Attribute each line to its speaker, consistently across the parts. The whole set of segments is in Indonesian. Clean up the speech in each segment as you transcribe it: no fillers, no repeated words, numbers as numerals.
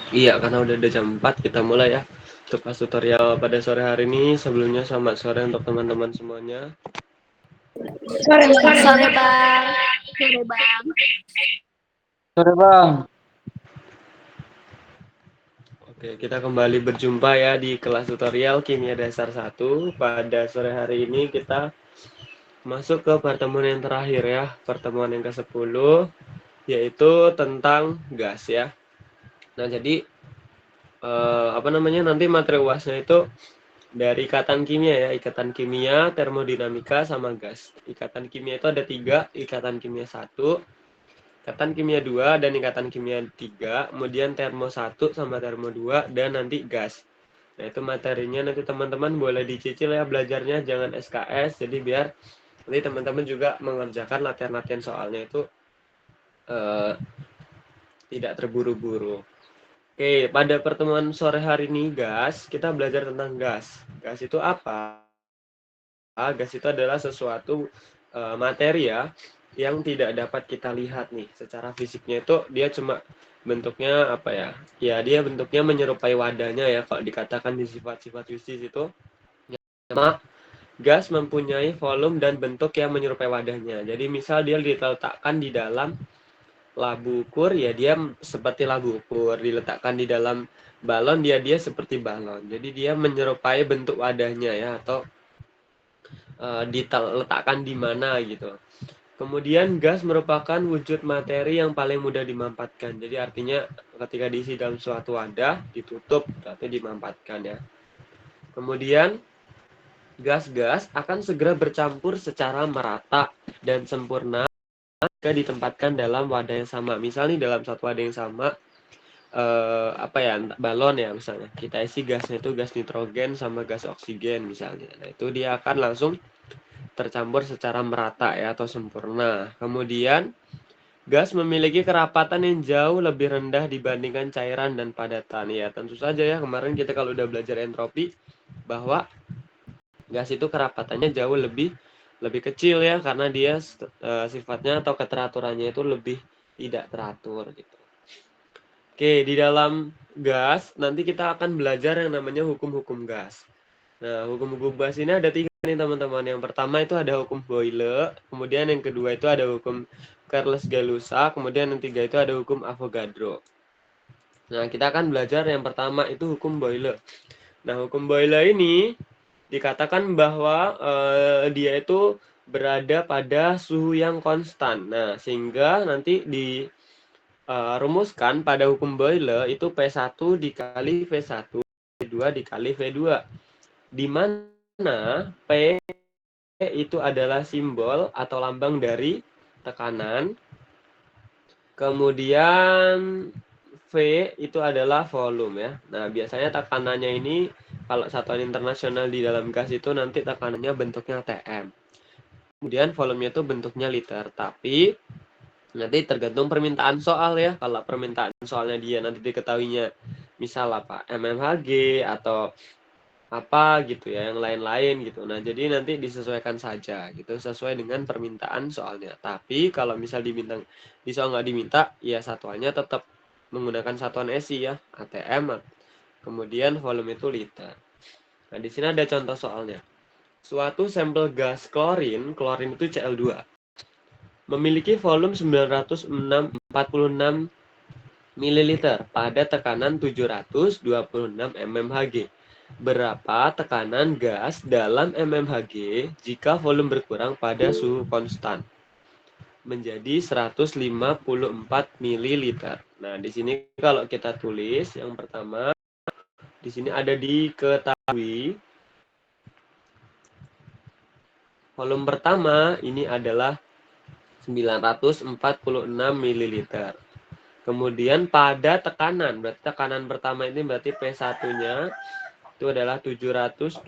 Speaker 1: Iya, karena udah ada jam 4, kita mulai ya. Untuk kelas tutorial pada sore hari ini, sebelumnya selamat sore untuk teman-teman semuanya.
Speaker 2: Sore Bang.
Speaker 3: Sore Bang. Sore Bang.
Speaker 4: Sore Bang.
Speaker 1: Oke, kita kembali berjumpa ya di kelas tutorial Kimia Dasar 1. Pada sore hari ini kita masuk ke pertemuan yang terakhir ya, pertemuan yang ke-10, yaitu tentang gas ya. Nah, jadi nanti materi UASnya itu dari ikatan kimia ya, ikatan kimia, termodinamika, sama gas. Ikatan kimia itu ada 3, ikatan kimia 1, ikatan kimia 2, dan ikatan kimia 3, kemudian termo 1 sama termo 2, dan nanti gas. Nah, itu materinya nanti teman-teman boleh dicicil ya belajarnya, jangan SKS, jadi biar nanti teman-teman juga mengerjakan latihan-latihan soalnya itu tidak terburu-buru. Oke, pada pertemuan sore hari ini gas, kita belajar tentang gas. Gas itu apa? Gas itu adalah sesuatu materi ya yang tidak dapat kita lihat nih secara fisiknya, itu dia cuma bentuknya apa ya? Ya dia bentuknya menyerupai wadahnya ya, kalau dikatakan di sifat-sifat fisik itu. Sama gas mempunyai volume dan bentuk yang menyerupai wadahnya. Jadi misal dia diletakkan di dalam labu ukur, ya dia seperti labu ukur. Diletakkan di dalam balon, dia seperti balon. Jadi dia menyerupai bentuk wadahnya ya, atau diletakkan di mana gitu. Kemudian gas merupakan wujud materi yang paling mudah dimanfaatkan. Jadi artinya ketika diisi dalam suatu wadah, ditutup, berarti dimanfaatkan ya. Kemudian gas-gas akan segera bercampur secara merata dan sempurna jika ditempatkan dalam wadah yang sama. Misalnya dalam satu wadah yang sama, balon ya misalnya. Kita isi gasnya itu gas nitrogen sama gas oksigen misalnya. Nah, itu dia akan langsung tercampur secara merata ya, atau sempurna. Kemudian gas memiliki kerapatan yang jauh lebih rendah dibandingkan cairan dan padatan. Ya, tentu saja ya, kemarin kita kalau udah belajar entropi bahwa gas itu kerapatannya jauh lebih kecil ya, karena dia sifatnya atau keteraturannya itu lebih tidak teratur gitu. Oke, di dalam gas nanti kita akan belajar yang namanya hukum-hukum gas. Nah, hukum-hukum gas ini ada 3 nih teman-teman. Yang pertama itu ada hukum Boyle, kemudian yang kedua itu ada hukum Cortès-Galusa, kemudian yang ketiga itu ada hukum Avogadro. Nah, kita akan belajar yang pertama itu hukum Boyle. Nah, hukum Boyle ini dikatakan bahwa dia itu berada pada suhu yang konstan. Nah, sehingga nanti rumuskan pada hukum Boyle itu P1 dikali V1, V2 dikali V2. Di mana P itu adalah simbol atau lambang dari tekanan. Kemudian V itu adalah volume ya. Nah, biasanya tekanannya ini kalau satuan internasional di dalam gas itu nanti tekanannya bentuknya TM. Kemudian volumenya itu bentuknya liter. Tapi nanti tergantung permintaan soal ya. Kalau permintaan soalnya dia nanti diketahuinya misal apa mmHg atau apa gitu ya, yang lain-lain gitu. Nah, jadi nanti disesuaikan saja gitu sesuai dengan permintaan soalnya. Tapi kalau misal di soal nggak diminta, ya satuannya tetap menggunakan satuan SI ya, ATM. Kemudian volume itu liter. Nah, di sini ada contoh soalnya. Suatu sampel gas klorin itu Cl2, memiliki volume 946 ml pada tekanan 726 mmHg. Berapa tekanan gas dalam mmHg jika volume berkurang pada suhu konstan? Menjadi 154 ml. Nah, di sini kalau kita tulis yang pertama, di sini ada diketahui volume pertama ini adalah 946 ml. Kemudian pada tekanan, berarti tekanan pertama ini berarti P1-nya itu adalah 726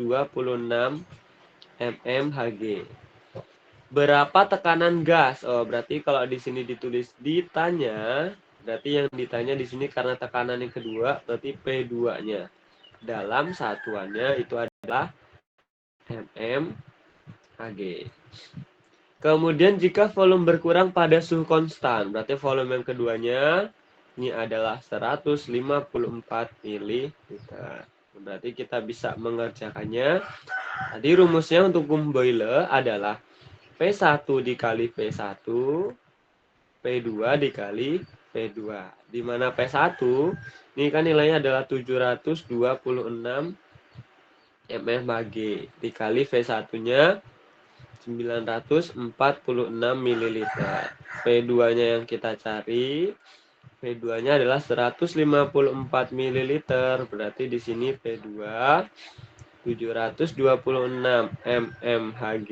Speaker 1: mmHg. Berapa tekanan gas? Oh, berarti kalau di sini ditulis ditanya, berarti yang ditanya di sini karena tekanan yang kedua, berarti P2-nya. Dalam satuannya itu adalah mmHg. Kemudian jika volume berkurang pada suhu konstan, berarti volume yang keduanya ini adalah 154 ml. Berarti kita bisa mengerjakannya. Tadi rumusnya untuk hukum boiler adalah P1 dikali P1, P2 dikali P2. Di mana P1 ini kan nilainya adalah 726 mmHg dikali V1-nya 946 ml. P2-nya yang kita cari, P2-nya adalah 154 ml. Berarti di sini P2 726 mmHg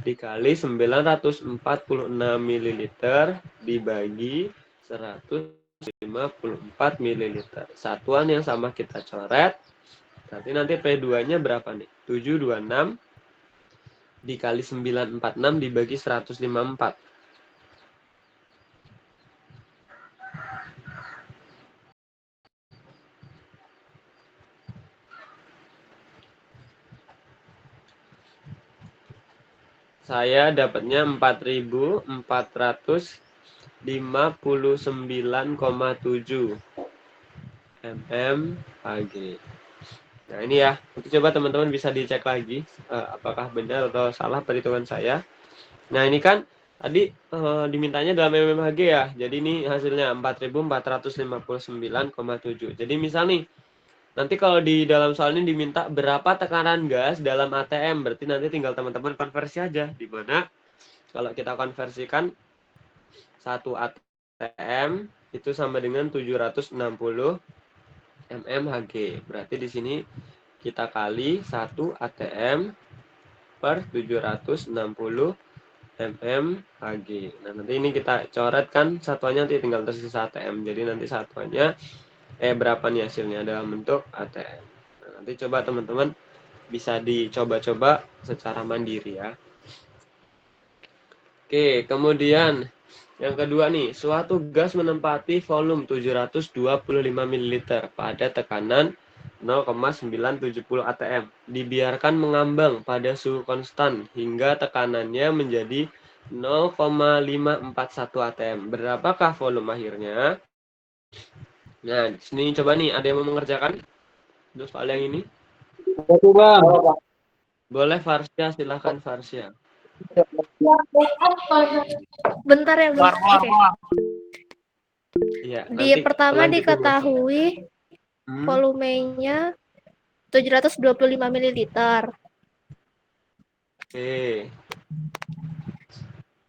Speaker 1: dikali 946 ml dibagi 154 ml. Satuan yang sama kita coret. Berarti nanti P2-nya berapa nih? 726 dikali 946 dibagi 154. Saya dapatnya 4.459,7 mmHg. Nah ini ya, nanti coba teman-teman bisa dicek lagi apakah benar atau salah perhitungan saya. Nah ini kan tadi dimintanya dalam mmHg ya, jadi ini hasilnya 4.459,7. Jadi misal nih, nanti kalau di dalam soal ini diminta berapa tekanan gas dalam ATM, berarti nanti tinggal teman-teman konversi aja. Dimana kalau kita konversikan 1 ATM itu sama dengan 760 mmHg. Berarti di sini kita kali 1 ATM per 760 mmHg. Nah, nanti ini kita coret kan satuannya, nanti tinggal tersisa ATM. Jadi nanti satuannya berapa nih hasilnya dalam bentuk ATM. Nah, nanti coba teman-teman bisa dicoba-coba secara mandiri ya. Oke, kemudian yang kedua nih, suatu gas menempati volume 725 ml pada tekanan 0,970 atm. Dibiarkan mengambang pada suhu konstan hingga tekanannya menjadi 0,541 atm. Berapakah volume akhirnya? Nah, sini coba nih, ada yang mau mengerjakan untuk soal yang ini?
Speaker 4: Satu Bang.
Speaker 1: Boleh Farsya, silahkan Farsya.
Speaker 3: Bentar ya, Bang. Oke.
Speaker 1: Iya,
Speaker 3: Di
Speaker 1: nanti
Speaker 3: pertama
Speaker 1: lanjutin
Speaker 3: diketahui volumenya 725 ml.
Speaker 1: Oke.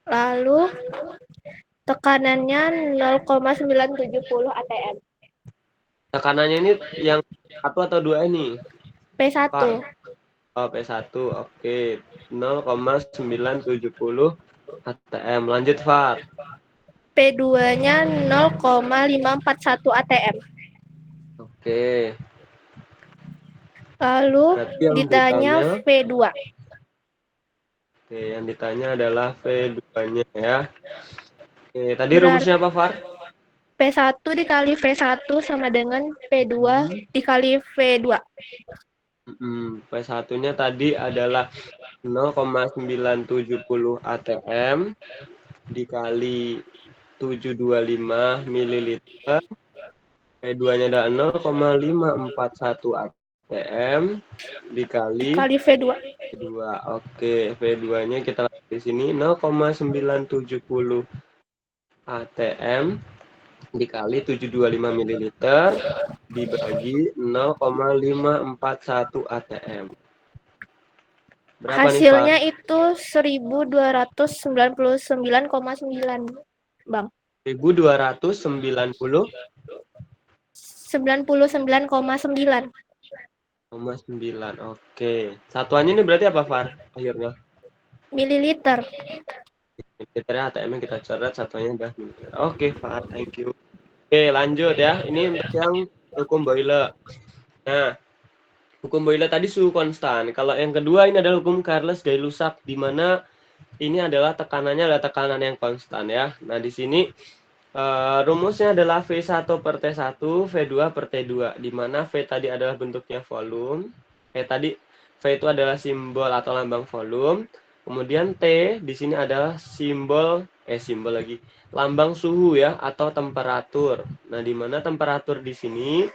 Speaker 3: Lalu tekanannya 0,970 atm.
Speaker 1: Tekanannya ini yang 1 atau 2 ini?
Speaker 3: P1.
Speaker 1: Oh, P1. Oke. 0,970 atm. Lanjut, Far.
Speaker 3: P2-nya 0,541 atm.
Speaker 1: Oke.
Speaker 3: Lalu
Speaker 1: Berarti yang
Speaker 3: ditanya V2.
Speaker 1: Oke, yang ditanya adalah V2-nya ya. Oke, tadi rumusnya apa, Far?
Speaker 3: P1 dikali V1 sama dengan P2 dikali V2.
Speaker 1: P1-nya tadi adalah 0,970 atm dikali 725 ml. P2-nya adalah 0,541 atm dikali
Speaker 3: V2.
Speaker 1: Oke, V2-nya kita lihat di sini 0,970 atm dikali 725 ml dibagi 0,541 atm. Berapa
Speaker 3: Hasilnya
Speaker 1: nih,
Speaker 3: itu 1299,9, Bang.
Speaker 1: 1290,9
Speaker 3: 99,9
Speaker 1: Oke. Satuannya ini berarti apa, Far? Akhirnya.
Speaker 3: mililiter.
Speaker 1: Mililiternya ATM-nya kita coret, satuannya udah mililiter. Oke, Far. Thank you. Oke, lanjut ya. Ini untuk yang hukum Boyle. Nah, hukum Boyle tadi suhu konstan. Kalau yang kedua ini adalah hukum Carles-Gay-Lussac, di mana ini adalah tekanannya adalah tekanan yang konstan ya. Nah, di sini rumusnya adalah V1 per T1, V2 per T2, di mana V tadi adalah bentuknya volume. V itu adalah simbol atau lambang volume. Kemudian T di sini adalah simbol simbol lagi. Lambang suhu ya atau temperatur. Nah, di mana temperatur di sini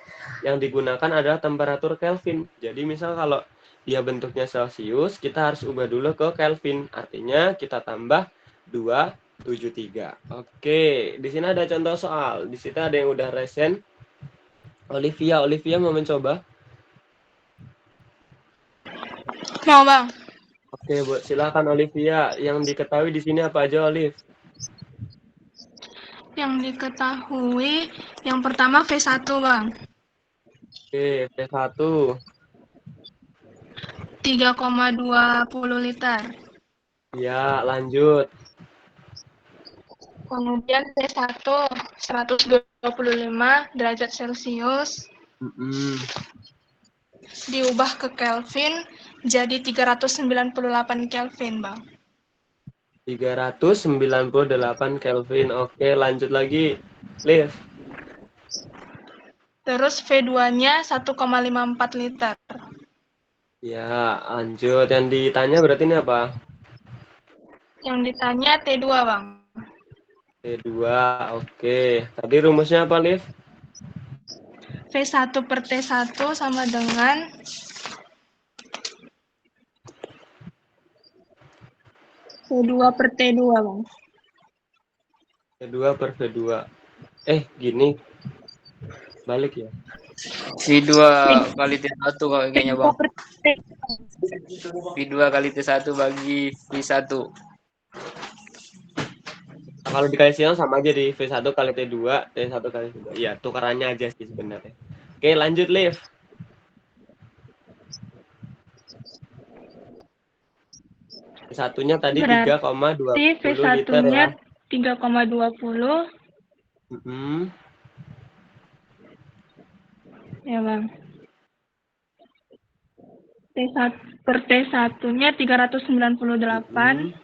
Speaker 1: yang digunakan adalah temperatur Kelvin. Jadi misal kalau dia bentuknya Celcius, kita harus ubah dulu ke Kelvin. Artinya kita tambah 273. Oke, di sini ada contoh soal. Di situ ada yang udah resen. Olivia mau mencoba?
Speaker 2: Mau, Bang.
Speaker 1: Oke, silakan Olivia. Yang diketahui di sini apa aja, Olive?
Speaker 2: Yang diketahui yang pertama V1, Bang.
Speaker 1: Oke, V1.
Speaker 2: 3,20 liter.
Speaker 1: Ya, lanjut.
Speaker 2: Kemudian T1 125 derajat Celcius
Speaker 1: Mm-mm.
Speaker 2: diubah ke Kelvin jadi 398 Kelvin, Bang.
Speaker 1: 398 Kelvin. Oke, lanjut lagi. Liv.
Speaker 2: Terus V2-nya 1,54 liter.
Speaker 1: Ya, lanjut. Yang ditanya berarti ini apa?
Speaker 2: Yang ditanya T2, Bang.
Speaker 1: T2. Oke. Tadi rumusnya apa, Liv?
Speaker 2: V1 per T1 sama dengan V2 per T2, Bang.
Speaker 1: T2 per V2. Gini. Balik ya.
Speaker 4: V2 kali T1 kayaknya
Speaker 2: V2
Speaker 4: bang.
Speaker 2: per T.
Speaker 4: V2 kali T1 bagi V1.
Speaker 1: Kalau dikali silang sama aja di V1 kali T2, T1 kali T2. Iya, tukarannya aja sih sebenarnya. Oke, lanjut, Liv. Satunya tadi
Speaker 2: Berarti
Speaker 1: 3,20 liter
Speaker 2: V1-nya
Speaker 1: ya.
Speaker 2: 3,20
Speaker 1: Mm-mm.
Speaker 2: ya, Bang. T1 per T1-nya 398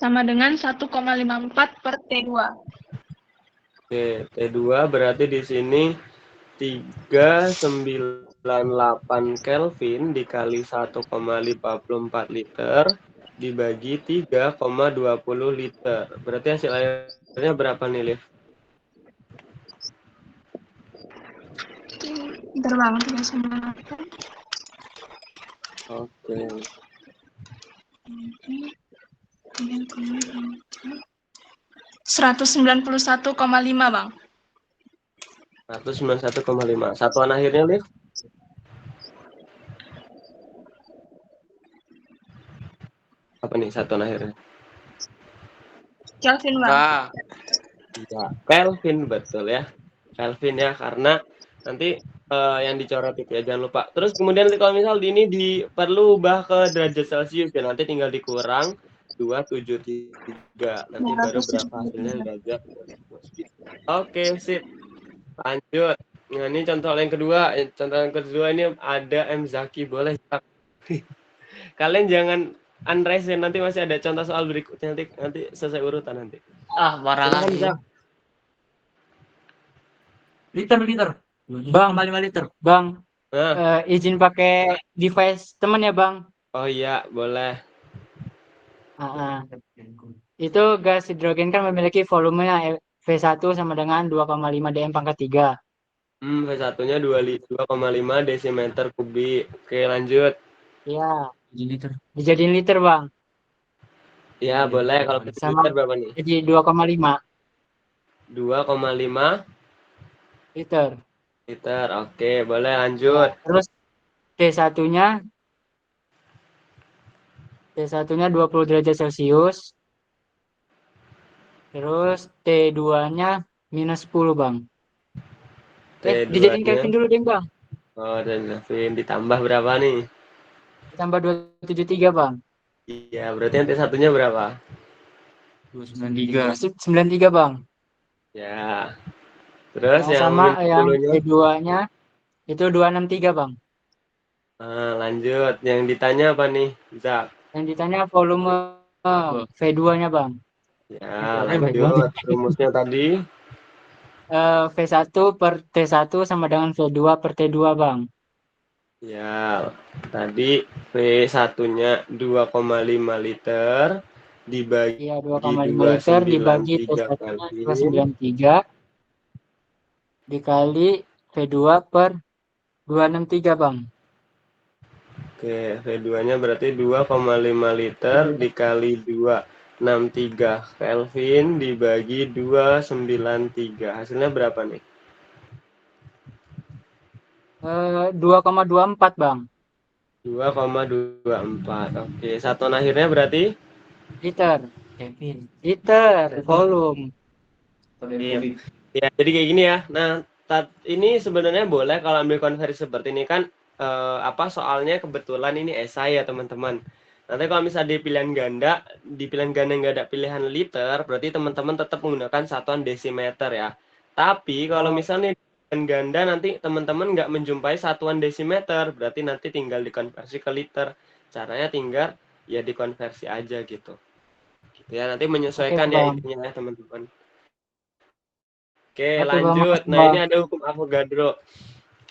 Speaker 2: sama dengan 1,54 per T2.
Speaker 1: Oke, T2 berarti di sini 398 Kelvin dikali 1,54 liter dibagi 3,20 liter. Berarti hasil akhirnya berapa nih, Liv?
Speaker 2: Bentar, Bang. 398.
Speaker 1: Oke.
Speaker 2: 191,5, Bang.
Speaker 1: 191,5. Satuan akhirnya, Liv? Apa nih satuan akhirnya?
Speaker 2: Kelvin, Bang.
Speaker 1: Ya, Kelvin, betul ya. Kelvin ya, karena nanti yang dicoret itu ya, jangan lupa. Terus kemudian nanti kalau misal ini perlu ubah ke derajat Celcius ya, nanti tinggal dikurang 273. Nanti baru berapa hasilnya derajat. Oke, sip. Lanjut. Nah, ini contoh yang kedua. Contoh yang kedua ini ada M. Zaki. Boleh. Kalian jangan unraise ya. Nanti masih ada contoh soal berikutnya. Nanti selesai urutan nanti.
Speaker 4: Marah lagi.
Speaker 5: Liter. Bang, 5 liter. Bang,
Speaker 1: Nah.
Speaker 5: izin pakai device teman ya, Bang?
Speaker 1: Oh iya, boleh.
Speaker 5: Itu gas hidrogen kan memiliki volumenya V1 sama dengan 2,5 dm pangkat 3.
Speaker 1: V1-nya 2,5 desimeter kubik. Oke, lanjut.
Speaker 5: Iya. Dijadiin liter, Bang.
Speaker 1: Ya, boleh. Kalau liter berapa nih?
Speaker 5: Jadi 2,5.
Speaker 1: 2,5
Speaker 5: liter.
Speaker 1: Oke, boleh lanjut.
Speaker 5: Ya, terus T1-nya 20 derajat Celcius. Terus T2-nya minus 10, Bang. Dijadiin Kelvin dulu deh, Bang.
Speaker 1: Oh, dan Kelvin ditambah berapa nih?
Speaker 5: Ditambah 273, Bang.
Speaker 1: Iya, berarti yang T1-nya berapa?
Speaker 5: 93, Bang.
Speaker 1: Ya. Terus
Speaker 5: yang sama yang
Speaker 1: T2-nya?
Speaker 5: T2-nya itu 263, Bang.
Speaker 1: Lanjut. Yang ditanya apa nih, Zak?
Speaker 5: Yang ditanya volume V2-nya, Bang.
Speaker 1: Ya, lanjut. Rumusnya tadi?
Speaker 5: V1 per T1 sama dengan V2 per T2, Bang.
Speaker 1: Ya, tadi V1-nya 2,5 liter dibagi
Speaker 5: Iya, 2,5 liter dibagi
Speaker 1: 293
Speaker 5: T1-nya
Speaker 1: Kelvin.
Speaker 5: 293 dikali V2 per 263, Bang.
Speaker 1: Oke, V2-nya berarti 2,5 liter dikali 263 Kelvin dibagi 293. Hasilnya berapa nih?
Speaker 5: 2,24, Bang.
Speaker 1: 2,24. Oke, satuan akhirnya berarti
Speaker 5: Liter. Liter, volume.
Speaker 1: iya. Ya, jadi kayak gini ya. Nah, ini sebenarnya boleh kalau ambil konversi seperti ini kan soalnya kebetulan ini esai ya, teman-teman. Nanti kalau misalnya di pilihan ganda nggak ada pilihan liter, berarti teman-teman tetap menggunakan satuan desimeter ya. Tapi kalau misalnya di pilihan ganda nanti teman-teman nggak menjumpai satuan desimeter, berarti nanti tinggal dikonversi ke liter. Caranya tinggal ya dikonversi aja gitu. Gitu ya, nanti menyesuaikan
Speaker 5: Oke,
Speaker 1: ya
Speaker 5: Bang.
Speaker 1: intinya ya, teman-teman. Oke,
Speaker 5: Oke, Bang.
Speaker 1: lanjut.
Speaker 5: Makasih,
Speaker 1: Nah,
Speaker 5: Bang.
Speaker 1: ini ada hukum Avogadro.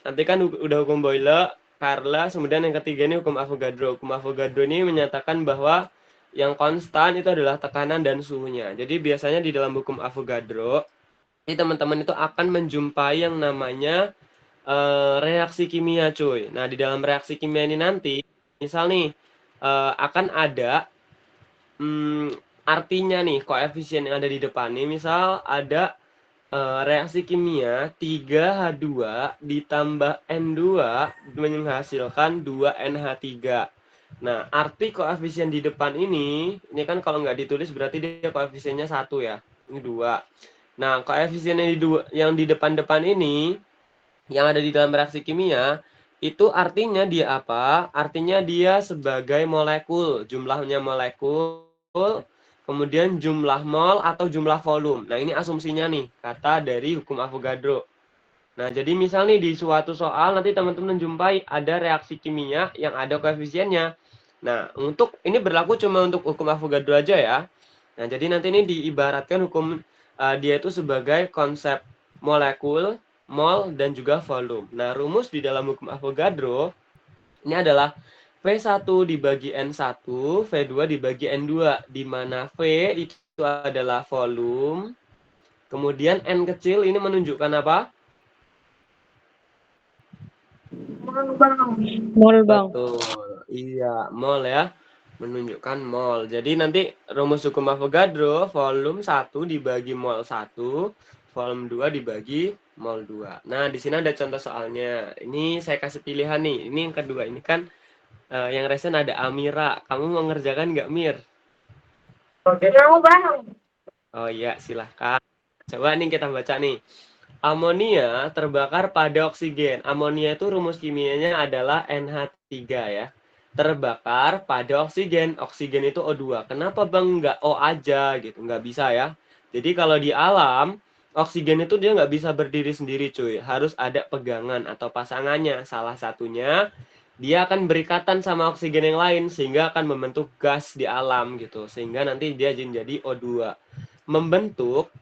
Speaker 1: Nanti kan udah hukum Boyle, Carla, kemudian yang ketiga ini hukum Avogadro. Hukum Avogadro ini menyatakan bahwa yang konstan itu adalah tekanan dan suhunya. Jadi biasanya di dalam hukum Avogadro, ini teman-teman itu akan menjumpai yang namanya reaksi kimia, cuy. Nah, di dalam reaksi kimia ini nanti, misal nih, akan ada artinya nih, koefisien yang ada di depan nih, misal ada reaksi kimia 3H2 ditambah N2 menghasilkan 2NH3. Nah, arti koefisien di depan ini kan kalau nggak ditulis berarti dia koefisiennya 1 ya. Ini 2. Nah, koefisien yang di depan-depan ini, yang ada di dalam reaksi kimia, itu artinya dia apa? Artinya dia sebagai molekul, jumlahnya molekul, kemudian jumlah mol atau jumlah volume. Nah, ini asumsinya nih, kata dari hukum Avogadro. Nah, jadi misal nih di suatu soal nanti teman-teman jumpai ada reaksi kimia yang ada koefisiennya. Nah, ini berlaku cuma untuk hukum Avogadro aja ya. Nah, jadi nanti ini diibaratkan hukum dia itu sebagai konsep molekul, mol, dan juga volume. Nah, rumus di dalam hukum Avogadro ini adalah V1 dibagi N1, V2 dibagi N2, di mana V itu adalah volume, kemudian N kecil ini menunjukkan apa?
Speaker 3: Mol, Bang.
Speaker 1: Betul, iya, mol ya, menunjukkan mol. Jadi nanti rumus hukum Avogadro, volume 1 dibagi mol 1, volume 2 dibagi mol 2. Nah, di sini ada contoh soalnya. Ini saya kasih pilihan nih, ini yang kedua, ini kan yang resen ada Amira. Kamu mau ngerjakan nggak, Mir?
Speaker 3: Mau, Bang.
Speaker 1: Oh iya, silahkan. Coba nih kita baca nih. Amonia terbakar pada oksigen. Amonia itu rumus kimianya adalah NH3 ya. Terbakar pada oksigen. Oksigen itu O2. Kenapa Bang nggak O aja gitu? Nggak bisa ya. Jadi kalau di alam, oksigen itu dia nggak bisa berdiri sendiri cuy. Harus ada pegangan atau pasangannya. Salah satunya dia akan berikatan sama oksigen yang lain sehingga akan membentuk gas di alam gitu. Sehingga nanti dia jadi O2. Membentuk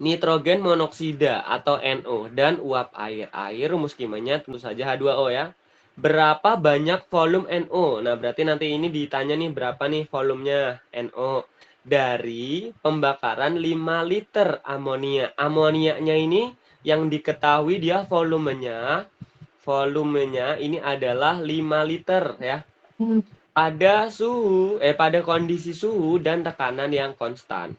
Speaker 1: nitrogen monoksida atau NO dan uap air. Air rumus kimianya tentu saja H2O ya. Berapa banyak volume NO? Nah, berarti nanti ini ditanya nih berapa nih volumenya NO dari pembakaran 5 liter amonia. Amonianya ini yang diketahui dia volumenya ini adalah 5 liter ya. Pada kondisi suhu dan tekanan yang konstan.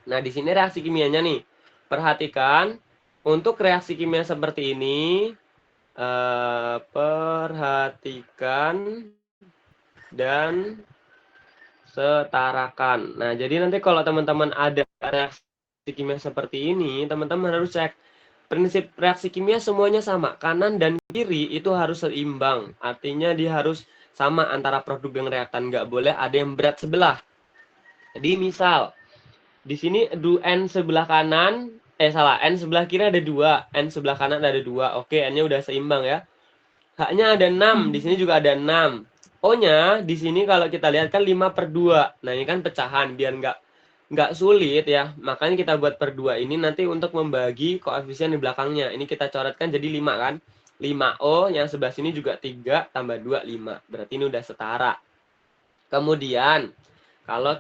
Speaker 1: Nah, di sini reaksi kimianya nih. Perhatikan, untuk reaksi kimia seperti ini, perhatikan dan setarakan. Nah, jadi nanti kalau teman-teman ada reaksi kimia seperti ini, teman-teman harus cek. Prinsip reaksi kimia semuanya sama. Kanan dan kiri itu harus seimbang. Artinya dia harus sama antara produk dan reaktan. Nggak boleh ada yang berat sebelah. Jadi misal, di sini N sebelah kanan, N sebelah kiri ada 2, N sebelah kanan ada 2. Oke, N-nya udah seimbang ya. H-nya ada 6, di sini juga ada 6. O-nya di sini kalau kita lihat kan 5/2. Nah, ini kan pecahan biar nggak sulit ya. Makanya kita buat per 2 ini nanti untuk membagi koefisien di belakangnya. Ini kita coretkan jadi 5 kan. 5O, yang sebelah sini juga 3 tambah 2, 5. Berarti ini udah setara. Kemudian, kalau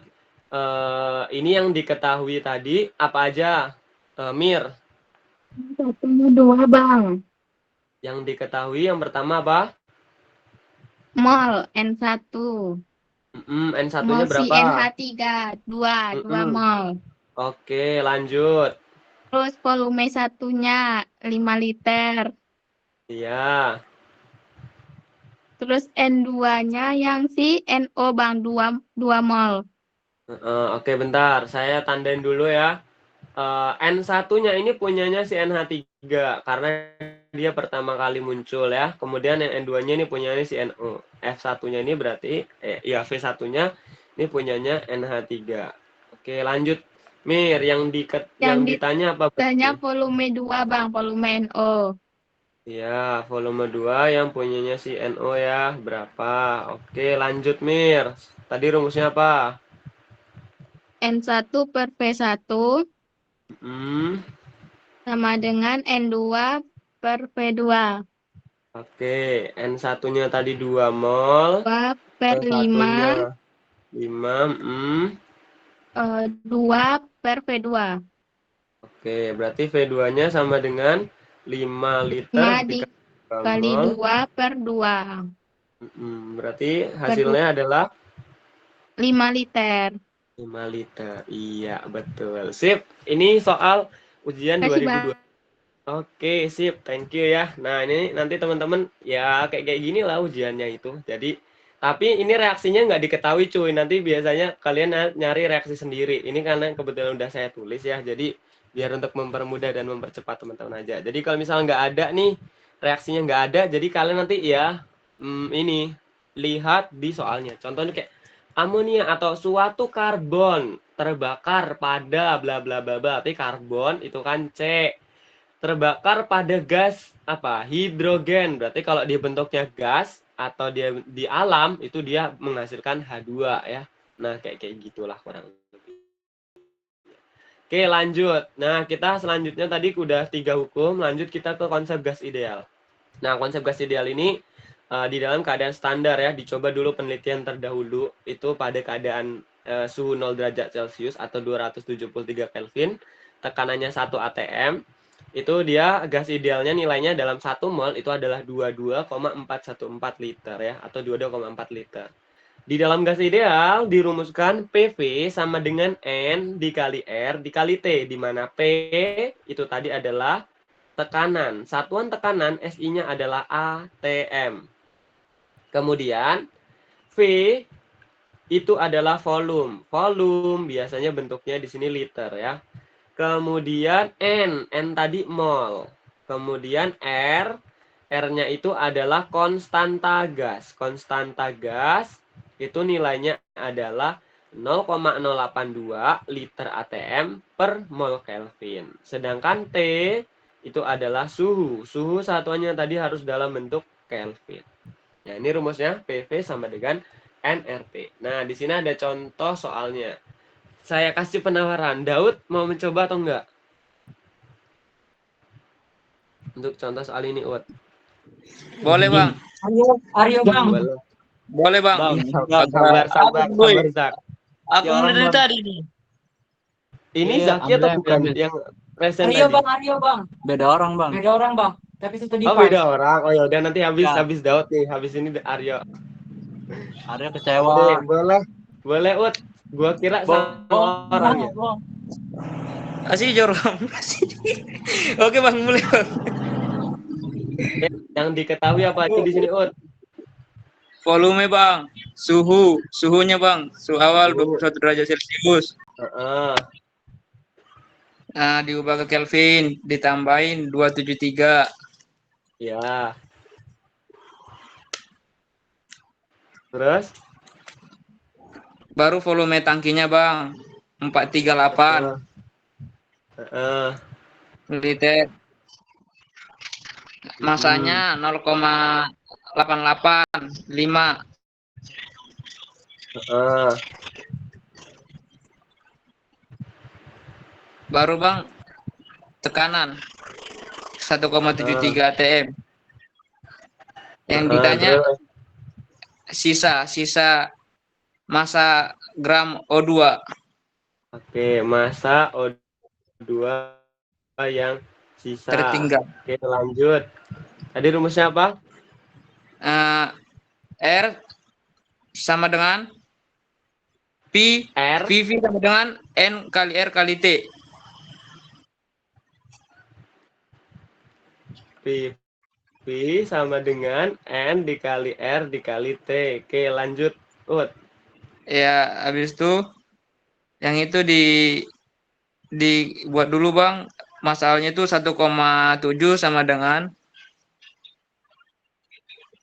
Speaker 1: ini yang diketahui tadi, apa aja, Mir?
Speaker 3: Satunya 2, Bang.
Speaker 1: Yang diketahui yang pertama apa?
Speaker 3: Mol, N1.
Speaker 1: N1-nya
Speaker 3: Mol si
Speaker 1: berapa?
Speaker 3: NH3, 2
Speaker 1: Mm-mm.
Speaker 3: mol.
Speaker 1: Oke, lanjut.
Speaker 3: Terus volume satunya 5 liter.
Speaker 1: Iya.
Speaker 3: Terus N2-nya yang si NO, Bang, 2 mol.
Speaker 1: Oke, bentar. Saya tandain dulu ya. N1-nya ini punyanya si NH3 karena dia pertama kali muncul ya. Kemudian yang N2-nya ini punyanya si NO. F1-nya ini berarti ya V1-nya ini punyanya NH3. Oke, lanjut. Mir, yang ditanya apa
Speaker 3: Ditanya
Speaker 1: berarti?
Speaker 3: volume 2, Bang, volume NO.
Speaker 1: Ya, volume 2 yang punyanya si NO ya. Berapa? Oke, lanjut Mir. Tadi rumusnya apa?
Speaker 3: N1 per V1
Speaker 1: Hmm,
Speaker 3: sama dengan N2 per V2.
Speaker 1: oke, N1-nya tadi 2 mol.
Speaker 3: 2 per 5,
Speaker 1: V1-nya 5.
Speaker 3: 2 per V2.
Speaker 1: Oke, berarti V2-nya sama dengan 5 liter
Speaker 3: 5
Speaker 1: dikali 2
Speaker 3: dikali
Speaker 1: mol.
Speaker 3: 2 per 2.
Speaker 1: Berarti
Speaker 3: Per 2,
Speaker 1: hasilnya adalah
Speaker 3: 5 liter.
Speaker 1: 5 liter. Iya, betul. Sip. Ini soal ujian
Speaker 3: Kasih,
Speaker 1: 2020.
Speaker 3: Bang.
Speaker 1: Oke, sip. Thank you ya. Nah, ini nanti teman-teman ya kayak gini lah ujiannya itu. Jadi, tapi ini reaksinya nggak diketahui cuy. Nanti biasanya kalian nyari reaksi sendiri. Ini karena kebetulan udah saya tulis ya. Jadi, biar untuk mempermudah dan mempercepat teman-teman aja. Jadi, kalau misalnya nggak ada nih, reaksinya nggak ada. Jadi, kalian nanti ya ini lihat di soalnya. Contohnya kayak amonia atau suatu karbon terbakar pada bla bla bla bla. Tapi karbon itu kan C, terbakar pada gas apa? Hidrogen. Berarti kalau dia bentuknya gas atau dia di alam itu dia menghasilkan H2 ya. Nah, kayak gitulah kurang lebih. Oke, lanjut. Nah, kita selanjutnya tadi udah 3 hukum, lanjut kita ke konsep gas ideal. Nah, konsep gas ideal ini di dalam keadaan standar ya, dicoba dulu penelitian terdahulu itu pada keadaan suhu 0 derajat Celcius atau 273 Kelvin, tekanannya 1 atm, itu dia gas idealnya nilainya dalam 1 mol itu adalah 22,414 liter ya, atau 22,4 liter. Di dalam gas ideal dirumuskan PV sama dengan N dikali R dikali T, di mana P itu tadi adalah tekanan. Satuan tekanan SI-nya adalah ATM. Kemudian V itu adalah volume. Volume biasanya bentuknya di sini liter ya. Kemudian N tadi mol. Kemudian R-nya itu adalah konstanta gas. Konstanta gas itu nilainya adalah 0,082 liter ATM per mol Kelvin. Sedangkan T itu adalah suhu. Suhu satuannya tadi harus dalam bentuk Kelvin. Nah, ini rumusnya PV sama dengan nRT. Nah, di sini ada contoh soalnya. Saya kasih penawaran. Daud mau mencoba atau enggak? Untuk contoh soal ini, Ut.
Speaker 4: Boleh, Bang.
Speaker 5: Aryo, Bang.
Speaker 1: Boleh.
Speaker 4: Boleh, Bang.
Speaker 1: Bang, sabar, Zak.
Speaker 4: Aku
Speaker 5: Ya,
Speaker 4: mulai dari
Speaker 5: Bang.
Speaker 4: tadi nih.
Speaker 1: Ini
Speaker 5: Iya,
Speaker 1: Zaki atau
Speaker 5: ambil,
Speaker 1: bukan
Speaker 5: ambil.
Speaker 1: yang present
Speaker 5: Aryo,
Speaker 1: tadi?
Speaker 5: Bang, Aryo, Bang. Beda orang, Bang. Beda orang, Bang. Tapi satu
Speaker 1: Oh,
Speaker 5: device.
Speaker 1: beda orang. Oh, ya udah nanti habis
Speaker 5: Ya.
Speaker 1: Daud nih. Habis ini Aryo.
Speaker 5: Aryo
Speaker 1: Oke,
Speaker 5: kecewa.
Speaker 1: boleh. Boleh, Ut. Gua kira sama orang ya.
Speaker 5: Bang.
Speaker 4: Kasih jorong. Oke, Bang, mulai, Bang.
Speaker 1: Yang diketahui apa aja di sini, Ut?
Speaker 4: Volume, Bang. Suhunya, Bang. Suhu awal
Speaker 1: Suhu.
Speaker 4: 21 derajat Celcius.
Speaker 1: Heeh.
Speaker 4: Nah, diubah ke Kelvin, ditambahin 273.
Speaker 1: Ya. Terus?
Speaker 4: Baru volume tangkinya, Bang. 438
Speaker 1: Heeh.
Speaker 4: liter. Masanya 0,885.
Speaker 1: Heeh.
Speaker 4: Baru, Bang, tekanan 1,73 atm. Yang ditanya
Speaker 1: Terus
Speaker 4: sisa massa gram O2.
Speaker 1: oke, massa O2 yang sisa.
Speaker 4: Tertinggal.
Speaker 1: Oke, lanjut. Tadi rumusnya apa?
Speaker 4: Eh, R sama dengan P,
Speaker 1: R
Speaker 4: PV sama dengan N kali R kali T.
Speaker 1: P sama dengan N dikali R dikali T. Oke, lanjut.
Speaker 4: Ya, habis itu yang itu dibuat dulu Bang. Masalahnya itu 1,7 sama dengan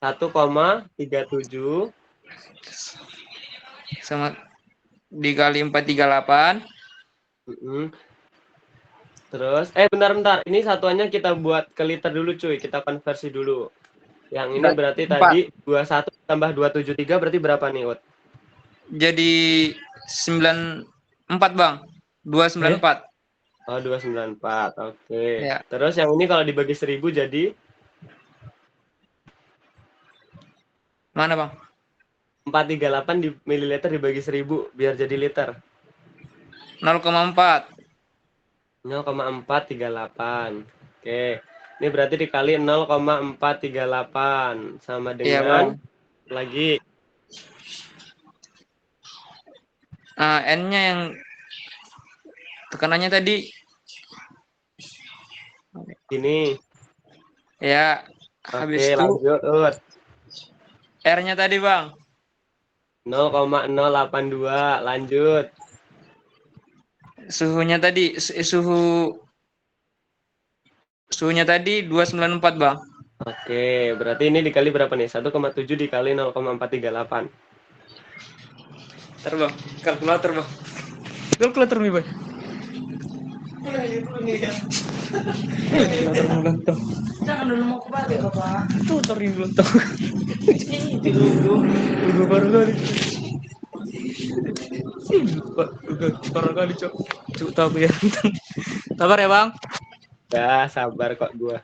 Speaker 1: 1,37
Speaker 4: sama dikali 438.
Speaker 1: Mm-mm. Terus, bentar. Ini satuannya kita buat ke liter dulu, cuy. Kita konversi dulu. Yang ini berarti
Speaker 4: 4.
Speaker 1: tadi 21 tambah 273 berarti berapa nih, Ut?
Speaker 4: Jadi 94 Bang. 294.
Speaker 1: Oh, 294. Oke.
Speaker 4: Ya.
Speaker 1: Terus yang ini kalau dibagi 1000 jadi
Speaker 4: Mana Bang?
Speaker 1: 438 di mililiter dibagi 1000 biar jadi liter.
Speaker 4: 0,4.
Speaker 1: 0,438. Oke. Ini berarti dikali 0,438 sama
Speaker 4: Iya,
Speaker 1: dengan
Speaker 4: Bang.
Speaker 1: lagi
Speaker 4: N-nya yang tekanannya tadi
Speaker 1: ini.
Speaker 4: ya, habis
Speaker 1: Oke,
Speaker 4: itu
Speaker 1: lanjut, Ut.
Speaker 4: R-nya tadi Bang
Speaker 1: 0,082. Lanjut.
Speaker 4: suhunya tadi suhunya tadi 294 Bang.
Speaker 1: Oke, berarti ini dikali berapa nih? 1,7 dikali 0,438.
Speaker 4: Ntar Bang, kalkulator Bang. Kalkulator nih Bang.
Speaker 5: Jangan dulu mau kembali Bapak.
Speaker 4: Tuh taruhin dulu tuh.
Speaker 5: Ini dulu.
Speaker 4: Udah baru kali. Pak, udah baru kali Cok. Cuk tahu ya. Sabar ya Bang.
Speaker 1: Ya, sabar kok gua.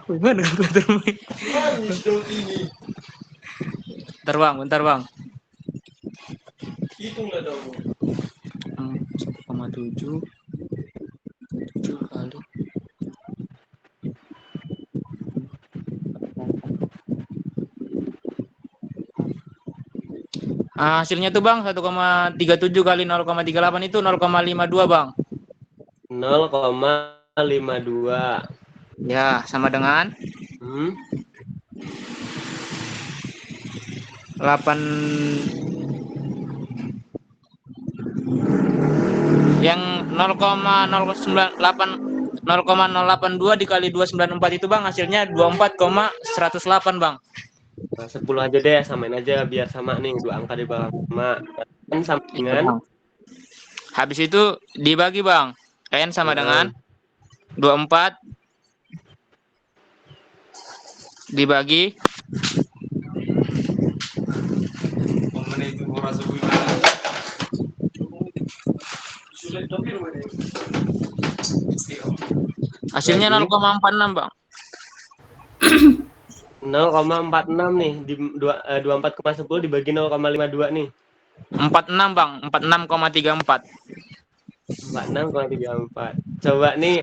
Speaker 4: Gimana kalkulator Bang? Bentar Bang.
Speaker 1: Hitunglah dong.
Speaker 4: 1,7 kali hasilnya tuh Bang 1,37 kali 0,38 itu 0,52 Bang.
Speaker 1: 0,52.
Speaker 4: Ya, sama dengan 8 yang 0,082 dikali 294 itu Bang hasilnya 24,108 Bang.
Speaker 1: Nah, 10 aja deh, samain aja biar sama nih, dua angka di bawah sama. Kan sama dengan
Speaker 4: habis itu dibagi Bang. N sama dengan 24 dibagi hasilnya 0,46 Bang.
Speaker 1: 0,46 nih di 24,10 dibagi 0,52 nih.
Speaker 4: 46 Bang, 46,34.
Speaker 1: 46,34. Coba nih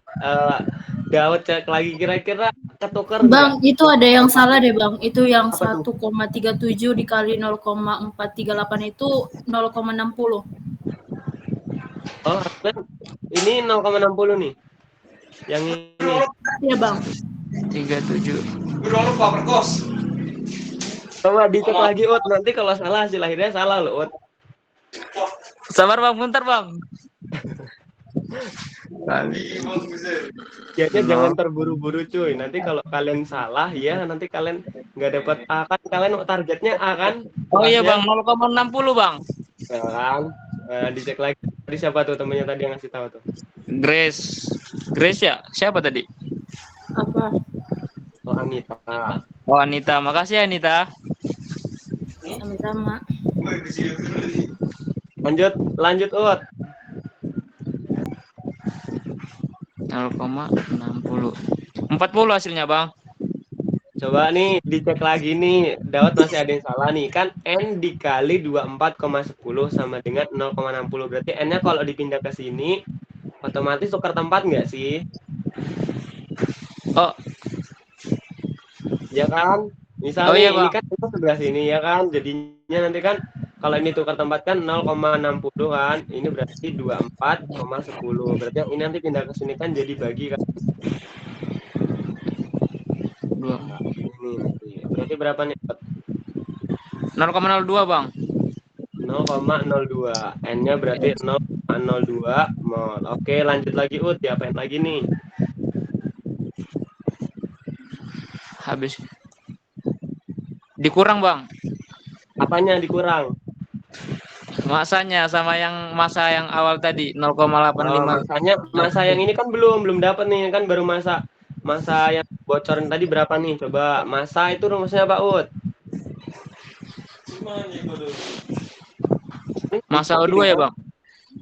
Speaker 1: Daud cek lagi kira-kira ketukar
Speaker 6: Bang, itu ada yang salah deh Bang. Itu yang
Speaker 1: Apa tuh?
Speaker 6: 1,37 dikali 0,438 itu 0,60.
Speaker 1: Oh, ini 0,60 nih. Yang ini.
Speaker 6: Iya Bang.
Speaker 4: 37.
Speaker 1: Coba dicek lagi Ut, nanti kalau salah hasil akhirnya salah loh Ut.
Speaker 4: Sabar Bang, bentar Bang.
Speaker 1: Kayaknya jangan terburu-buru cuy. Nanti kalau kalian salah ya nanti kalian nggak dapat A kan, kalian targetnya A kan?
Speaker 4: Oh iya Bang, 0,60 Bang.
Speaker 1: Sekarang dicek lagi. Tadi siapa tuh temennya tadi yang ngasih tahu tuh?
Speaker 4: Grace ya? Siapa tadi?
Speaker 6: Apa?
Speaker 1: Oh, Anita.
Speaker 4: Oh Anita, makasih ya Anita.
Speaker 6: Sama-sama.
Speaker 1: Lanjut Ut.
Speaker 4: 0,60. 40 hasilnya Bang.
Speaker 1: Coba nih dicek lagi nih, Daud masih ada yang salah nih. Kan N dikali 24,10 sama dengan 0,60. Berarti N-nya kalau dipindah ke sini, otomatis tukar tempat nggak sih?
Speaker 4: Oh,
Speaker 1: Ya kan? Misal
Speaker 4: Oh
Speaker 1: nih,
Speaker 4: iya,
Speaker 1: ini
Speaker 4: Bang.
Speaker 1: kan kita sebelah sini ya kan? Jadinya nanti kan, kalau ini tukar tempat kan 0,60 kan? Ini berarti 24,10. Berarti yang ini nanti pindah ke sini kan jadi bagi kan? Nah, ini nanti. Berarti berapa nih?
Speaker 4: 0,02, Bang.
Speaker 1: 0,02. N-nya berarti 0,02 mol. Oke, lanjut lagi Ut. Diapain lagi nih?
Speaker 4: Habis. Dikurang, Bang.
Speaker 1: Apanya dikurang?
Speaker 4: Masanya sama yang masa yang awal tadi
Speaker 1: Oh,
Speaker 4: 0,85.
Speaker 1: masa yang ini kan belum dapat nih kan baru masa yang bocorin tadi berapa nih? Coba masa itu rumusnya apa Ut?
Speaker 4: Masa O2 ya, Bang?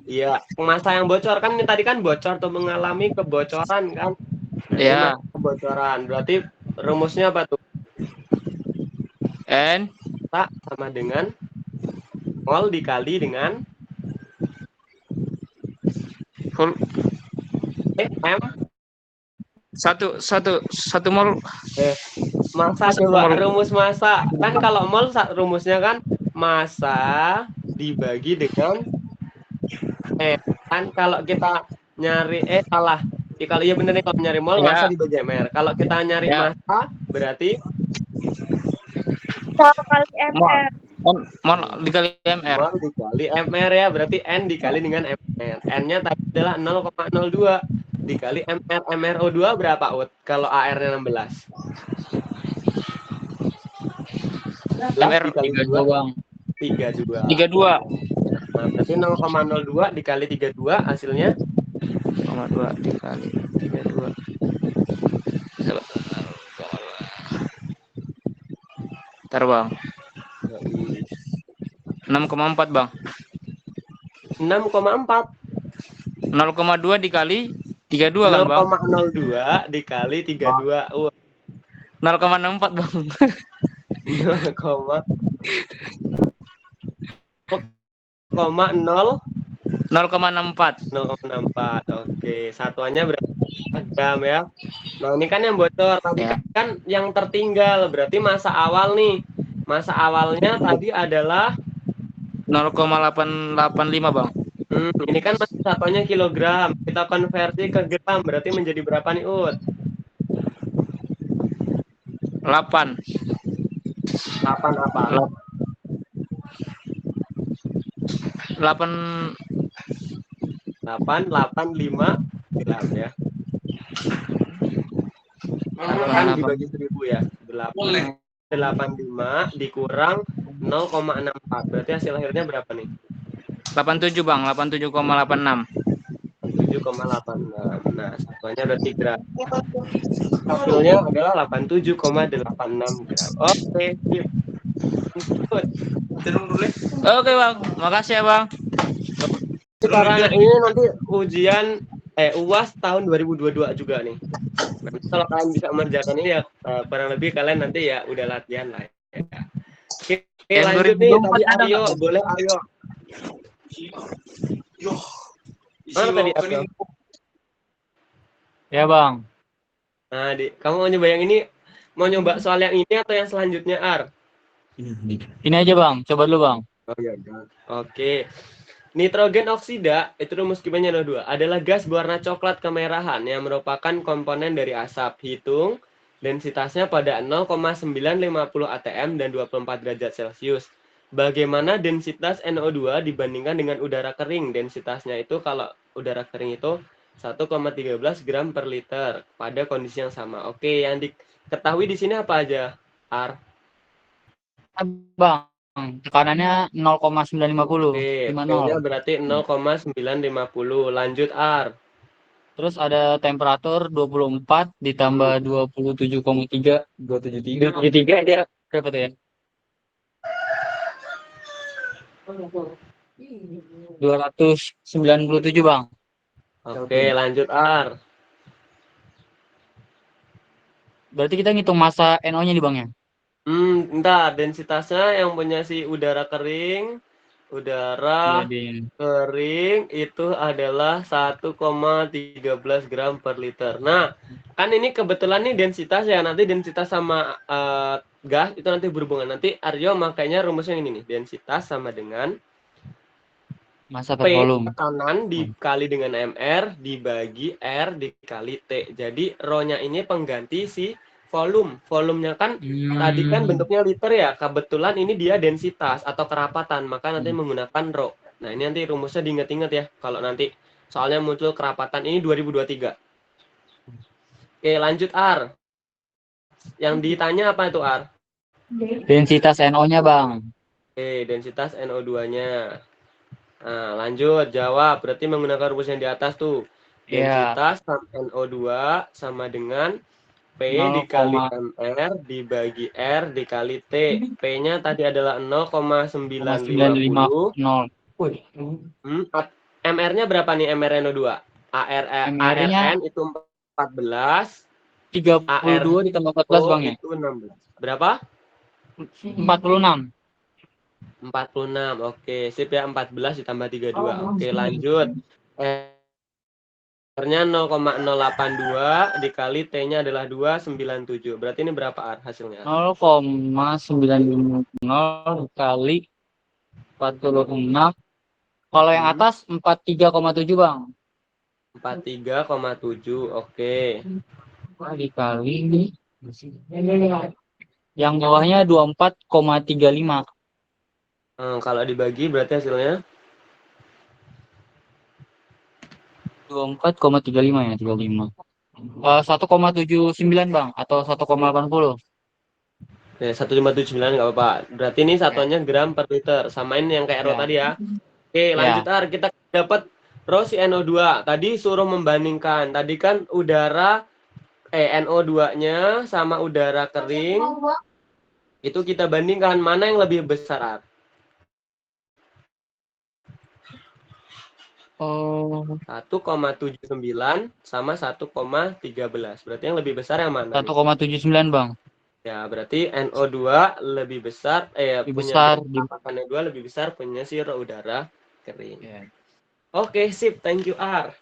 Speaker 1: Iya, masa yang bocor kan ini tadi kan bocor tuh mengalami kebocoran kan? Ini
Speaker 4: Ya.
Speaker 1: masa kebocoran. Berarti rumusnya apa tuh?
Speaker 4: N
Speaker 1: Tak sama dengan mol dikali dengan
Speaker 4: full
Speaker 1: M.
Speaker 4: satu mol.
Speaker 1: Masa
Speaker 4: Masa
Speaker 1: coba
Speaker 4: mol.
Speaker 1: rumus masa kan kalau mol rumusnya kan masa dibagi dengan kan kalau kita nyari salah ya, kalau iya bener nih kalau nyari mol
Speaker 4: Ya.
Speaker 1: masa dibagi mr, kalau kita nyari
Speaker 4: Ya.
Speaker 1: masa berarti
Speaker 3: Mol kali MR.
Speaker 4: Mol dikali MR.
Speaker 1: mol dikali mr ya, berarti n dikali dengan mr. N-nya tadi adalah 0,02 dikali mr. MrO2 berapa Ut? Kalau AR-nya 16.
Speaker 4: MR
Speaker 1: dikali
Speaker 4: 32, Bang.
Speaker 1: 32.
Speaker 4: 32.
Speaker 1: Nah, berarti 0,02 dikali 32 hasilnya
Speaker 4: 0,2 dikali 32. Ntar, Bang. 6,4, Bang.
Speaker 1: 6,4.
Speaker 4: 0,2 dikali 32 kan, Bang?
Speaker 1: 0,02 dikali 32.
Speaker 4: 0,64, Bang.
Speaker 1: 0,0
Speaker 4: 0,64.
Speaker 1: 0,64. Oke, satuannya berapa gram ya? Nah, ini kan yang bocor. Tadi
Speaker 4: Ya.
Speaker 1: kan yang tertinggal. Berarti masa awal nih. Masa awalnya tadi adalah
Speaker 4: 0,885, Bang.
Speaker 1: Ini kan masih satuannya kilogram. Kita konversi ke gram. Berarti menjadi berapa nih, Ut?
Speaker 4: 8.
Speaker 1: 8 apa?
Speaker 4: 8
Speaker 1: 885 gram ya. Kan dibagi 1000 ya. 85 dikurang 0,64. Berarti hasil akhirnya berapa nih?
Speaker 4: 87, Bang. 87,86.
Speaker 1: 7,86. Nah, satuannya berarti gram. Hasilnya adalah 87,86 gram. Oke, sip.
Speaker 4: Oke, Bang. Makasih ya, Bang.
Speaker 1: Sekarang ini nanti ujian UAS tahun 2022 juga nih. Nanti kalau kalian bisa mengerjakan ini ya kurang lebih kalian nanti ya udah latihan lah ya. Oke,
Speaker 4: Yang
Speaker 1: lanjut nih
Speaker 4: 2024
Speaker 1: tadi
Speaker 4: ada
Speaker 1: Aryo,
Speaker 4: nggak?
Speaker 1: boleh Aryo. Mana tadi Aryo?
Speaker 5: Ya, Bang.
Speaker 1: Nah, kamu mau nyoba yang ini? Mau nyoba soal yang ini atau yang selanjutnya, Ar?
Speaker 5: Ini aja, Bang. Coba dulu, Bang.
Speaker 1: Oh iya. Oke. Nitrogen oksida, itu rumus kipianya ada 2, adalah gas berwarna coklat kemerahan yang merupakan komponen dari asap. Hitung densitasnya pada 0,950 atm dan 24 derajat Celcius. Bagaimana densitas NO2 dibandingkan dengan udara kering? Densitasnya itu kalau udara kering itu 1,13 gram per liter pada kondisi yang sama. Oke, yang diketahui di sini apa aja, Ar?
Speaker 5: Bang, tekanannya 0,950.
Speaker 1: Oke,
Speaker 5: 50.
Speaker 1: P-nya berarti 0,950. Lanjut, Ar.
Speaker 5: Terus ada temperatur 24 ditambah 27,3. 273 dia berapa tuh ya? 297, Bang.
Speaker 1: Oke, lanjut, Ar.
Speaker 5: Berarti kita ngitung massa NO-nya nih Bang ya?
Speaker 1: Entar densitasnya yang punya si udara kering
Speaker 5: Iya, Din.
Speaker 1: itu adalah 1,13 gram per liter. Nah, kan ini kebetulan nih densitas ya. Nanti densitas sama gas itu nanti berhubungan. Nanti Aryo makanya rumusnya ini nih. Densitas sama dengan
Speaker 5: Massa per
Speaker 1: P
Speaker 5: volume.
Speaker 1: tekanan dikali dengan MR dibagi R dikali T. Jadi rho-nya ini pengganti si volume. Volumenya kan tadi kan bentuknya liter ya. Kebetulan ini dia densitas atau kerapatan. Maka nanti menggunakan rho. Nah, ini nanti rumusnya diingat-ingat ya. Kalau nanti soalnya muncul kerapatan ini 2023. Oke, lanjut R. Yang ditanya apa itu R?
Speaker 5: Densitas NO-nya Bang.
Speaker 1: Oke, densitas NO2-nya. Nah, lanjut jawab. Berarti menggunakan rumus yang di atas tuh.
Speaker 5: Iya.
Speaker 1: Densitas NO2 sama dengan P dikali MR dibagi R dikali T. P-nya tadi adalah 0,950.
Speaker 5: 0,950.
Speaker 1: MR-nya berapa nih MR NO2? ARN itu 14.
Speaker 5: 32 ditambah 14 Bang ya?
Speaker 1: Itu 16. Berapa?
Speaker 5: 46.
Speaker 1: 46. Oke, sip ya, 14 ditambah 32. Oke, lanjut. R-nya 0,082 dikali T-nya adalah 297. Berarti ini berapa R hasilnya?
Speaker 5: 0,950 kali 46. Kalau yang atas 43,7 Bang.
Speaker 1: 43,7. Oke.
Speaker 5: Dikali yang bawahnya 24,35.
Speaker 1: Kalau dibagi berarti hasilnya
Speaker 5: 24,35 ya, 35. 1,79 Bang atau 1,80.
Speaker 1: ya, 1,579 nggak apa-apa. Berarti ini satuannya gram per liter. Samain yang kayak rho
Speaker 5: Ya.
Speaker 1: tadi ya. Oke, lanjut R. Kita dapat rho si NO2. Tadi suruh membandingkan. Tadi kan udara NO2-nya sama udara kering. Itu kita bandingkan mana yang lebih besar, R? 1,79 sama 1,13. Berarti yang lebih besar yang mana?
Speaker 5: 1,79 Bang.
Speaker 1: Ya, berarti NO2 lebih besar,
Speaker 5: Lebih
Speaker 1: punya
Speaker 5: besar
Speaker 1: NO2 lebih besar punya si udara kering.
Speaker 5: Ya.
Speaker 1: Oke, sip. Thank you, R.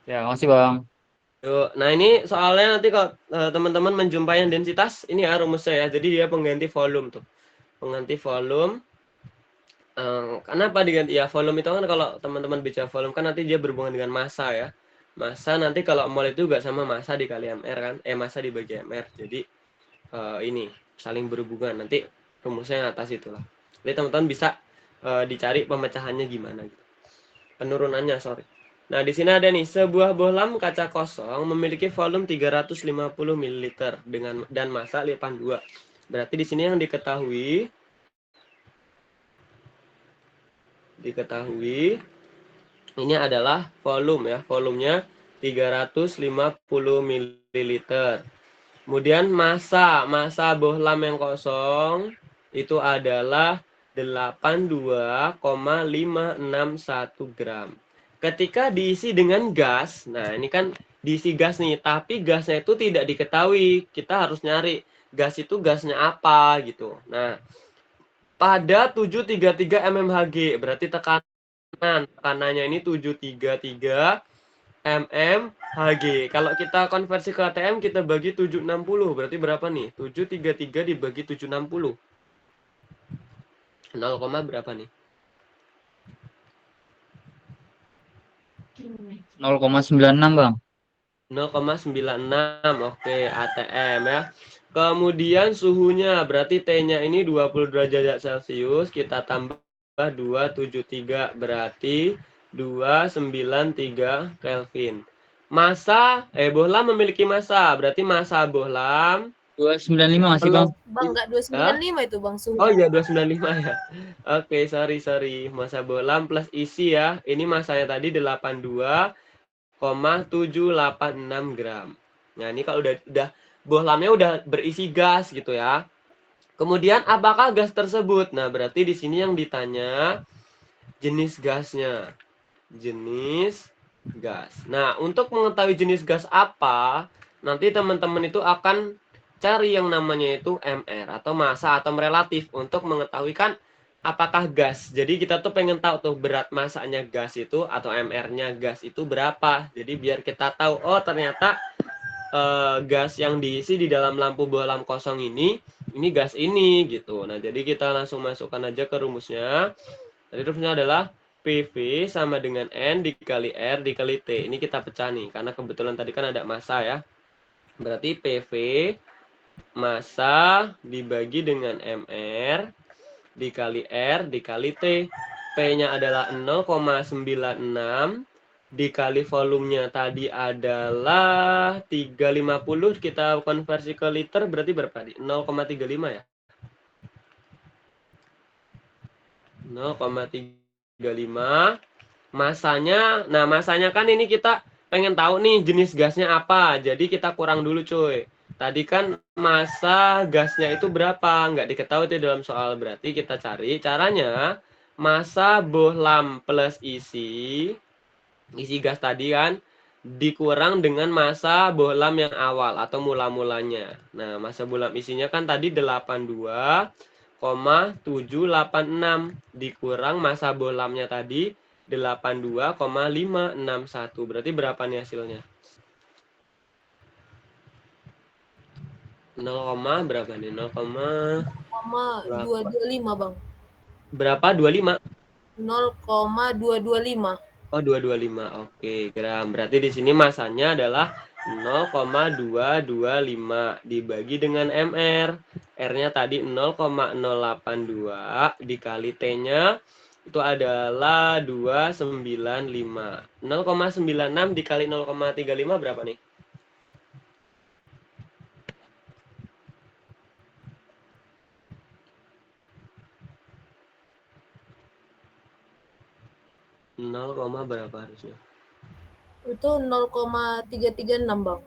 Speaker 5: Ya, makasih Bang.
Speaker 1: Yuk, nah ini soalnya nanti kalau teman-teman menjumpai yang densitas, ini ya rumusnya ya. Jadi dia pengganti volume tuh. Pengganti volume. Kenapa diganti? Ya, volume itu kan kalau teman-teman bicara volume kan nanti dia berhubungan dengan massa ya. Massa nanti kalau mol itu juga sama massa dikali MR kan. Massa dibagi MR. Jadi ini saling berhubungan. Nanti rumusnya yang atas itulah. Jadi teman-teman bisa dicari pemecahannya gimana gitu. Penurunannya, sorry. Nah, di sini ada nih, sebuah bohlam kaca kosong memiliki volume 350 ml dan massa 82. Berarti di sini yang diketahui ini adalah volume ya. Volumenya 350 ml. Kemudian massa bohlam yang kosong itu adalah 82,561 gram. Ketika diisi dengan gas, nah ini kan diisi gas nih, tapi gasnya itu tidak diketahui. Kita harus nyari gas itu gasnya apa gitu. Nah, pada 733 mmHg, berarti tekanannya ini 733 mmHg. Kalau kita konversi ke ATM, kita bagi 760, berarti berapa nih? 733 dibagi 760. 0, berapa nih?
Speaker 5: 0,96 Bang.
Speaker 1: 0,96. Oke, ATM ya. Kemudian suhunya berarti T-nya ini 20 derajat Celcius, kita tambah 273 berarti 293 Kelvin. Massa bohlam memiliki massa, berarti massa bohlam
Speaker 5: 295 masih Bang.
Speaker 6: Bang, nggak 295 itu Bang suhu.
Speaker 1: Oh iya 295 ya. Oke, sorry. Massa bohlam plus isi ya. Ini massanya tadi 82,786 gram. Nah, ini kalau udah bohlamnya udah berisi gas gitu ya. Kemudian apakah gas tersebut? Nah, berarti di sini yang ditanya jenis gasnya. Jenis gas. Nah, untuk mengetahui jenis gas apa, nanti teman-teman itu akan cari yang namanya itu MR atau massa atom relatif untuk mengetahui kan apakah gas. Jadi kita tuh pengen tahu tuh berat massanya gas itu atau MR-nya gas itu berapa. Jadi biar kita tahu, oh ternyata gas yang diisi di dalam lampu bohlam kosong ini gas ini gitu. Nah, jadi kita langsung masukkan aja ke rumusnya. Jadi rumusnya adalah PV sama dengan N dikali R dikali T. Ini kita pecah nih, karena kebetulan tadi kan ada massa ya. Berarti PV massa dibagi dengan MR dikali R dikali T. P-nya adalah 0,96 dikali volumenya tadi adalah 350, kita konversi ke liter berarti berapa? 0,35 ya? 0,35. Masanya, nah masanya kan ini kita pengen tahu nih jenis gasnya apa. Jadi kita kurang dulu cuy. Tadi kan massa gasnya itu berapa? Nggak diketahui tuh dalam soal. Berarti kita cari caranya massa bohlam plus isi gas tadi kan dikurang dengan massa bohlam yang awal atau mula-mulanya. Nah, massa bohlam isinya kan tadi 82,786 dikurang massa bohlamnya tadi 82,561. Berarti berapa nih hasilnya? 0, berapa nih?
Speaker 6: 0,225 Bang.
Speaker 1: Berapa? 25?
Speaker 6: 0,225.
Speaker 1: Oh, 225. Oke, gram. Berarti di sini masanya adalah 0,225 dibagi dengan MR. R-nya tadi 0,082 dikali T-nya itu adalah 295. 0,96 dikali 0,35 berapa nih? Berapa harusnya?
Speaker 6: Itu 0,336 Bang.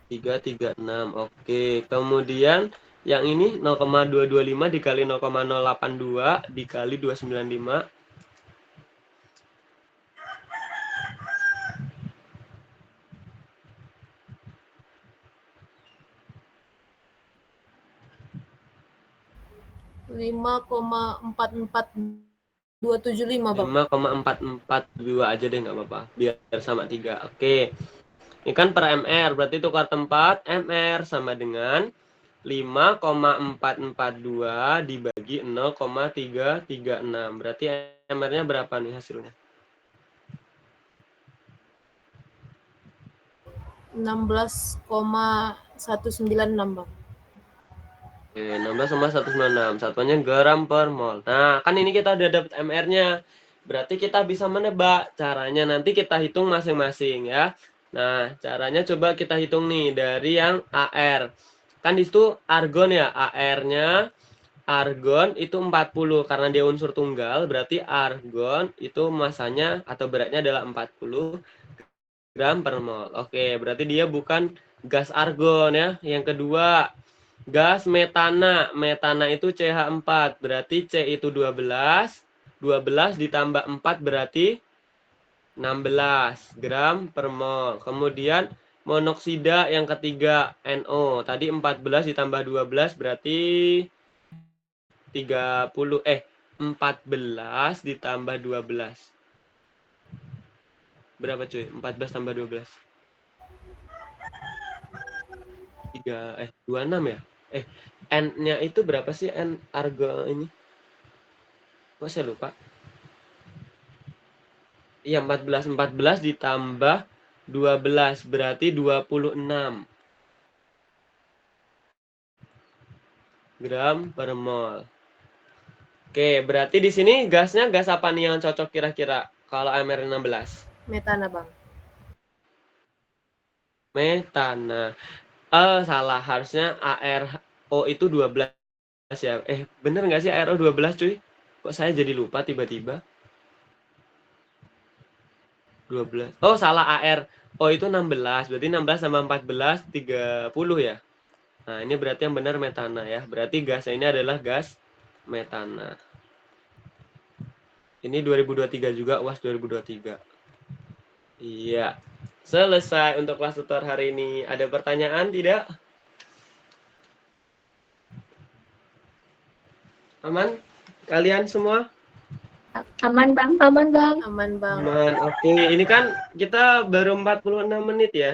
Speaker 1: 336. Oke. Kemudian yang ini 0,225 dikali 0,082 dikali 295. Bang. 5,4442 aja deh, nggak apa-apa. Biar sama 3. Oke. Ini kan per MR, berarti tukar tempat. MR sama dengan 5,442 dibagi 0,336. Berarti MR-nya berapa nih hasilnya?
Speaker 6: 16,196 Bang.
Speaker 1: Oke, 16,196. Satuannya gram per mol. Nah, kan ini kita udah dapat MR-nya. Berarti kita bisa menebak. Caranya nanti kita hitung masing-masing ya. Nah, caranya coba kita hitung nih dari yang AR. Kan di situ argon ya, AR-nya argon itu 40 karena dia unsur tunggal, berarti argon itu masanya atau beratnya adalah 40 gram per mol. Oke, berarti dia bukan gas argon ya. Yang kedua, gas metana. Metana itu CH4, berarti C itu 12. 12 ditambah 4 berarti 16 gram per mol. Kemudian monoksida yang ketiga NO. Tadi 14 ditambah 12 berarti 30. 14 ditambah 12. Berapa cuy? 14 tambah 12. 26 ya? N-nya itu berapa sih N argon ini? Kok saya lupa? Iya, 14 ditambah 12 berarti 26 gram per mol. Oke, berarti di sini gasnya gas apa nih yang cocok kira-kira kalau MR16?
Speaker 6: Metana Bang.
Speaker 1: Metana. Salah, harusnya ARO itu 12 ya. Bener nggak sih ARO 12 cuy? Kok saya jadi lupa tiba-tiba? 12. Oh, salah, AR. Oh, itu 16. Berarti 16 tambah 14, 30 ya. Nah, ini berarti yang benar metana ya. Berarti gasnya ini adalah gas metana. Ini 2023 juga, UAS 2023. Iya. Selesai untuk kelas tutor hari ini. Ada pertanyaan tidak? Aman? Kalian semua?
Speaker 3: Aman, Bang. Aman, Bang.
Speaker 6: Aman, Bang.
Speaker 1: Aman. Oke, ini kan kita baru 46 menit ya.